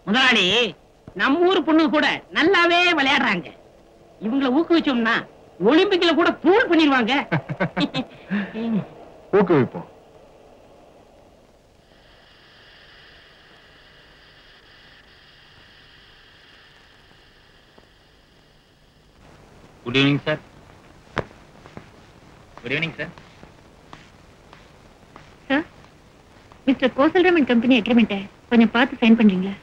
முதலாளி, நம்ம ஊர் பொண்ணு கூட நல்லாவே விளையாடுறாங்க. இவங்களை ஊக்குவிச்சோம்னா ஒலிம்பிக்ல கூட தூள் பண்ணிடுவாங்க. ஊக்குவிப்போம். Good evening sir. Good evening sir. Sir, mister Kosalraman company agreement கொஞ்சம் பார்த்து சைன் பண்றீங்களா?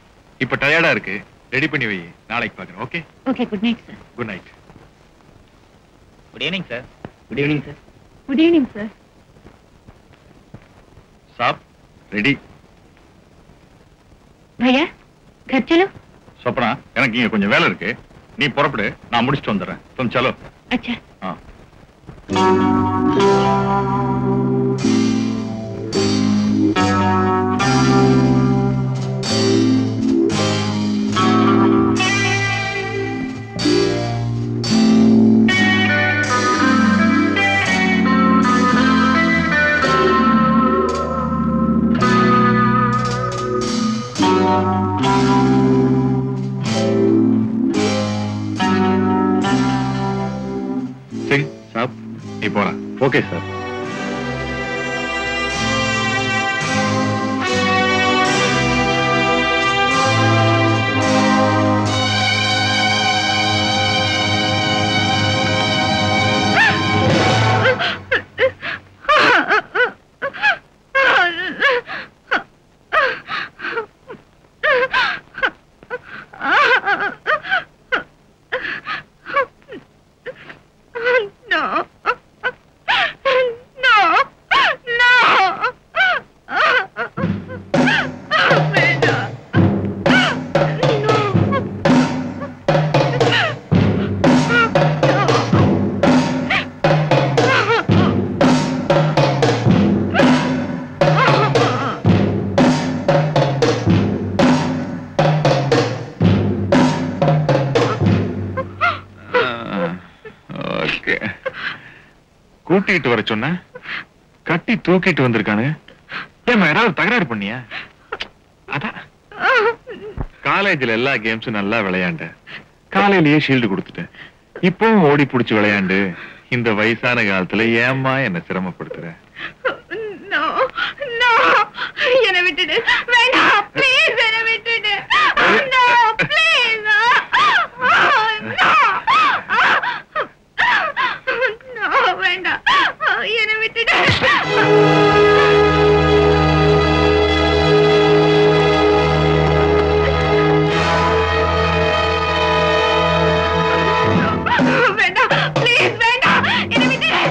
இப்ப டயர்டா இருக்கு, ரெடி பண்ணி வை, நாளைக்கு பாக்குறேன். Okay okay, good night sir. Good night. Good evening sir. Good evening sir. Good evening sir. साहब रेडी भैया घर चलो. स्वप्ना எனக்கு இங்க கொஞ்சம் வேலை இருக்கு, நீ புறப்படு, நான் முடிச்சிட்டு வந்துறேன். तुम चलो. अच्छा. हां. Okay sir. கூட்டிட்டு வர சொன்ன, கட்டி தூக்கிட்டு வந்திருக்கானு. ஏமா யாராவது தகராறு பண்ணியா? அதான் காலேஜ்ல எல்லா கேம்ஸும் நல்லா விளையாண்ட, காலையிலேயே ஷீல்டு கொடுத்துட்டேன். இப்பவும் ஓடி புடிச்சு விளையாண்டு இந்த வயசான காலத்துல ஏமா என்ன சிரமப்படுத்துற? என்ன விட்டுடு, வேண்டாம் ப்ளீஸ், என்ன விட்டுடு. நோ ப்ளீஸ், நோ வேண்டாம், என்ன விட்டுடு. வேண்டாம் ப்ளீஸ், வேண்டாம், என்ன விட்டுடு.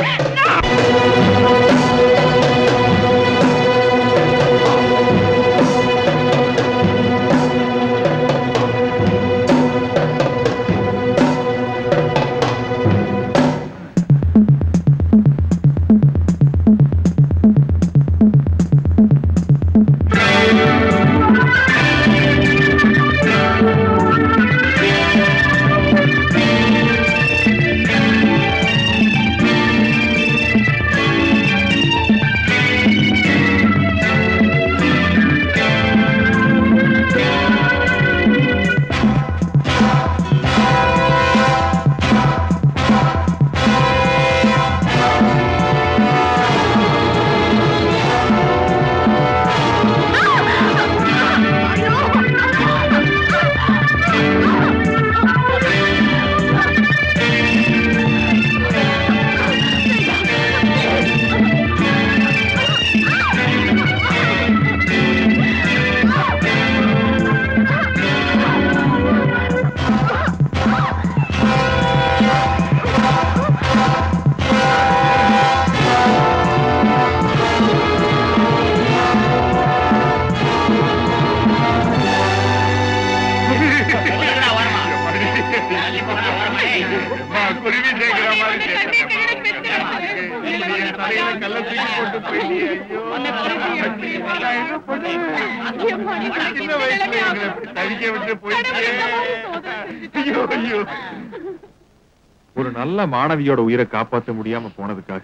ஒரு நல்ல மாணவியோட உயிரை காப்பாற்ற முடியாம போனதுக்காக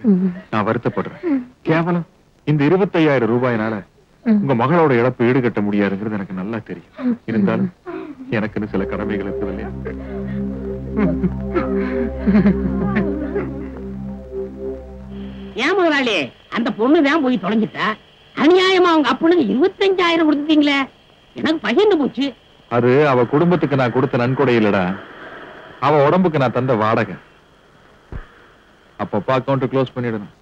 நான் வருத்தப்படுறேன். கேவலம் இந்த 25,000 ரூபாயினால உங்க மகளோட இழப்பு ஈடுகட்ட முடியாதுங்கிறது எனக்கு நல்லா தெரியும். இருந்தாலும் எனக்குன்னு சில கடமைகள் இருக்குது இல்லையா? ஏன் முதலாளி, அந்த பொண்ணுதான் போய் தொலைஞ்சிட்டா. அநியாயமா அவங்க அப்பனுக்கு 25,000 கொடுத்துட்டீங்களே, எனக்கு பகிர்ந்து போச்சு. அது அவ குடும்பத்துக்கு நான் கொடுத்த நன்கொடை இல்லடா, அவ உடம்புக்கு நான் தந்த வாடகை. அப்பப்ப அக்கௌண்ட் க்ளோஸ் பண்ணிடணும்.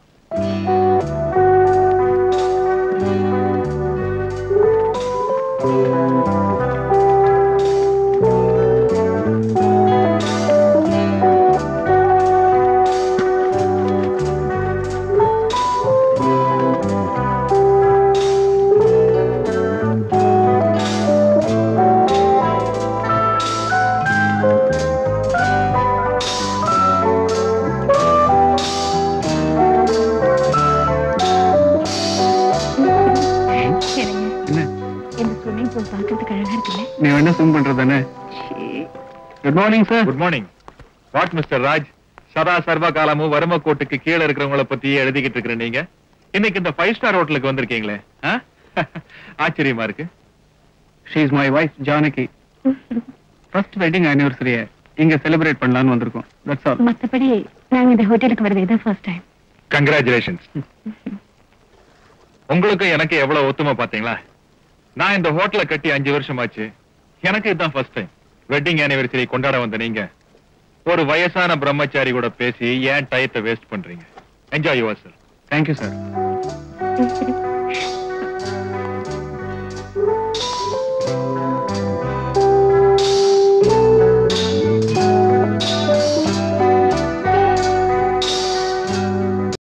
நீ என்ன ஸ்விம் பண்றதானே? Good morning sir. Good morning. What mister Raj, சதா சர்வ காலமும் வறும கோட்டுக்கு கீழே இருக்கிறவங்கள பத்தி எழுதிக்கிட்டு இருக்கிற நீங்க இன்னைக்கு இந்த 5 ஸ்டார் ஹோட்டலுக்கு வந்திருக்கீங்களே, ஆச்சரியமா இருக்கு. She is my wife Janaki. First wedding ஆனிவர்சரிய இங்க செலிப்ரேட் பண்ணலாம்னு வந்திருக்கோம். That's all. மத்தபடி நாங்க இந்த ஹோட்டலுக்கு வரது இதான் ஃபர்ஸ்ட் டைம். கங்க்ராச்சுலேஷன்ஸ். உங்களுக்கு எனக்கு எவ்வளவு ஒத்துமை பாத்தீங்களா? நான் இந்த ஹோட்டலை கட்டி 5 வருஷம் ஆச்சு. எனக்கு இதுதான் ஃபர்ஸ்ட் டைம். வெட்டிங் ஆனிவர்சரி கொண்டாட வந்த நீங்க ஒரு வயசான பிரம்மச்சாரி கூட பேசி ஏன் டயத்தை வேஸ்ட் பண்றீங்க? Enjoy your self. Thank you sir.